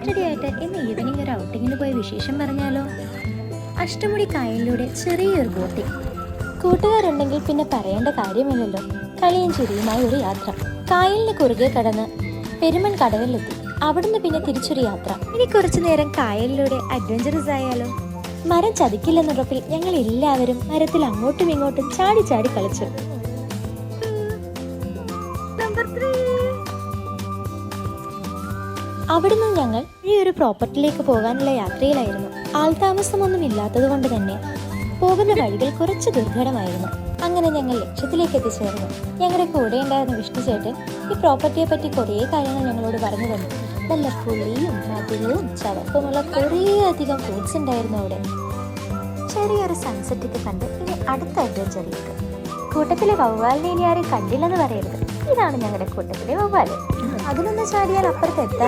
Saturday ആയിട്ട് ഇന്ന് evening ഒരു ഔട്ടിങ്ങിന് പോയ വിശേഷം പറഞ്ഞാലോ? അഷ്ടമുടി കായലിലൂടെ ചെറിയൊരു ബോട്ടിംഗ്. കൂട്ടുകാരുണ്ടെങ്കിൽ പിന്നെ പറയേണ്ട കാര്യമില്ലല്ലോ. കളിയും ചിരിയുമായി ഒരു യാത്ര. കായലിന് കുറുകെ കടന്ന് പെരുമൺ കടവിലെത്തി. അവിടുന്ന് പിന്നെ തിരിച്ചൊരു യാത്ര. ഇനി കുറച്ചു നേരം കായലിലൂടെ അഡ്വഞ്ചറസ് ആയാലോ? മരം ചതിക്കില്ലെന്നുറപ്പിൽ ഞങ്ങൾ എല്ലാവരും മരത്തിൽ അങ്ങോട്ടും ഇങ്ങോട്ടും ചാടി ചാടി കളിച്ചു. അവിടുന്ന് ഞങ്ങൾ ഈ ഒരു പ്രോപ്പർട്ടിയിലേക്ക് പോകാനുള്ള യാത്രയിലായിരുന്നു. ആൾതാമസമൊന്നും ഇല്ലാത്തത് കൊണ്ട് തന്നെ പോകുന്ന വഴികൾ കുറച്ച് ദുർഘടമായിരുന്നു. അങ്ങനെ ഞങ്ങൾ ലക്ഷ്യത്തിലേക്ക് എത്തിച്ചേർന്നു. ഞങ്ങളുടെ കൂടെ ഉണ്ടായിരുന്ന വിഷ്ണു ചേട്ടൻ ഈ പ്രോപ്പർട്ടിയെ പറ്റി കുറേ കാര്യങ്ങൾ ഞങ്ങളോട് പറഞ്ഞു തന്നു. നല്ല പുളിയും മധുരവും ചവപ്പുമുള്ള കുറേയധികം ഫ്രൂട്ട്സ് ഉണ്ടായിരുന്നു അവിടെ. ചെറിയൊരു സൺസെറ്റൊക്കെ കണ്ട് ഇനി അടുത്ത അഡ്വഞ്ചറിലേക്ക്. കൂട്ടത്തിലെ വവ്വാലിനെ ഇനി ആരും കണ്ടില്ലെന്ന് പറയരുത്. ഇതാണ് ഞങ്ങളുടെ കൂട്ടത്തിലെ വവ്വാല്. അതിലൊന്ന് ചാടിയാൽ അപ്പുറത്ത് എത്താൻ